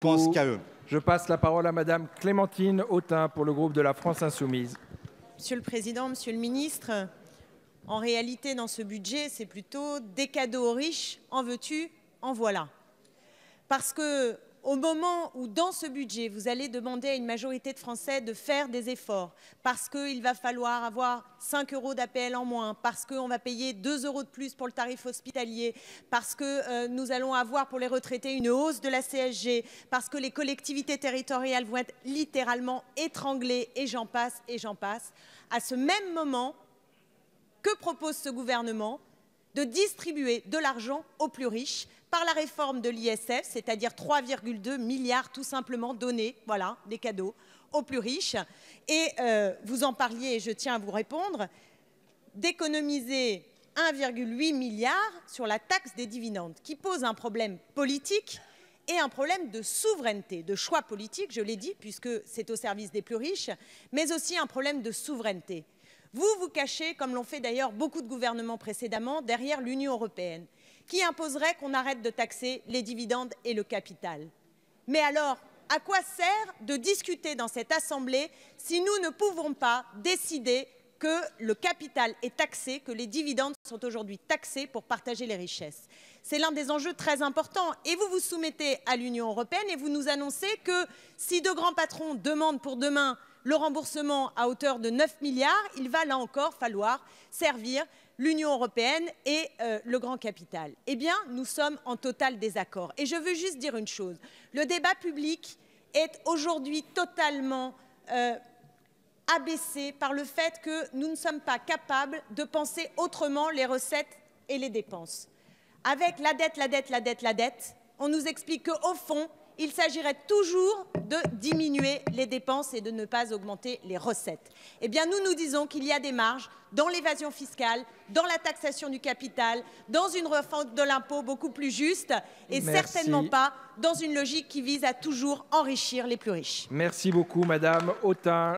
pense qu'à eux. Je passe la parole à Madame Clémentine Autain pour le groupe de la France Insoumise. Monsieur le Président, Monsieur le Ministre, en réalité, dans ce budget, c'est plutôt des cadeaux aux riches, en veux-tu, en voilà. Parce que au moment où, dans ce budget, vous allez demander à une majorité de Français de faire des efforts, parce qu'il va falloir avoir 5 € d'APL en moins, parce qu'on va payer 2 € de plus pour le tarif hospitalier, parce que nous allons avoir pour les retraités une hausse de la CSG, parce que les collectivités territoriales vont être littéralement étranglées, et j'en passe, et j'en passe. À ce même moment, que propose ce gouvernement? De distribuer de l'argent aux plus riches par la réforme de l'ISF, c'est-à-dire 3,2 milliards tout simplement donnés, voilà, des cadeaux aux plus riches. Et vous en parliez et je tiens à vous répondre, d'économiser 1,8 milliard sur la taxe des dividendes, qui pose un problème politique et un problème de souveraineté, de choix politique, je l'ai dit, puisque c'est au service des plus riches, mais aussi un problème de souveraineté. Vous vous cachez, comme l'ont fait d'ailleurs beaucoup de gouvernements précédemment, derrière l'Union européenne, qui imposerait qu'on arrête de taxer les dividendes et le capital. Mais alors, à quoi sert de discuter dans cette Assemblée si nous ne pouvons pas décider que le capital est taxé, que les dividendes sont aujourd'hui taxés pour partager les richesses? C'est l'un des enjeux très importants. Et vous vous soumettez à l'Union européenne et vous nous annoncez que si de grands patrons demandent pour demain le remboursement à hauteur de 9 milliards, il va là encore falloir servir l'Union européenne et le grand capital. Eh bien, nous sommes en total désaccord. Et je veux juste dire une chose. Le débat public est aujourd'hui totalement abaissé par le fait que nous ne sommes pas capables de penser autrement les recettes et les dépenses. Avec la dette, la dette, la dette, la dette, on nous explique qu'au fond, il s'agirait toujours de diminuer les dépenses et de ne pas augmenter les recettes. Eh bien, nous disons qu'il y a des marges dans l'évasion fiscale, dans la taxation du capital, dans une refonte de l'impôt beaucoup plus juste et certainement pas dans une logique qui vise à toujours enrichir les plus riches. Merci beaucoup, Madame Autain.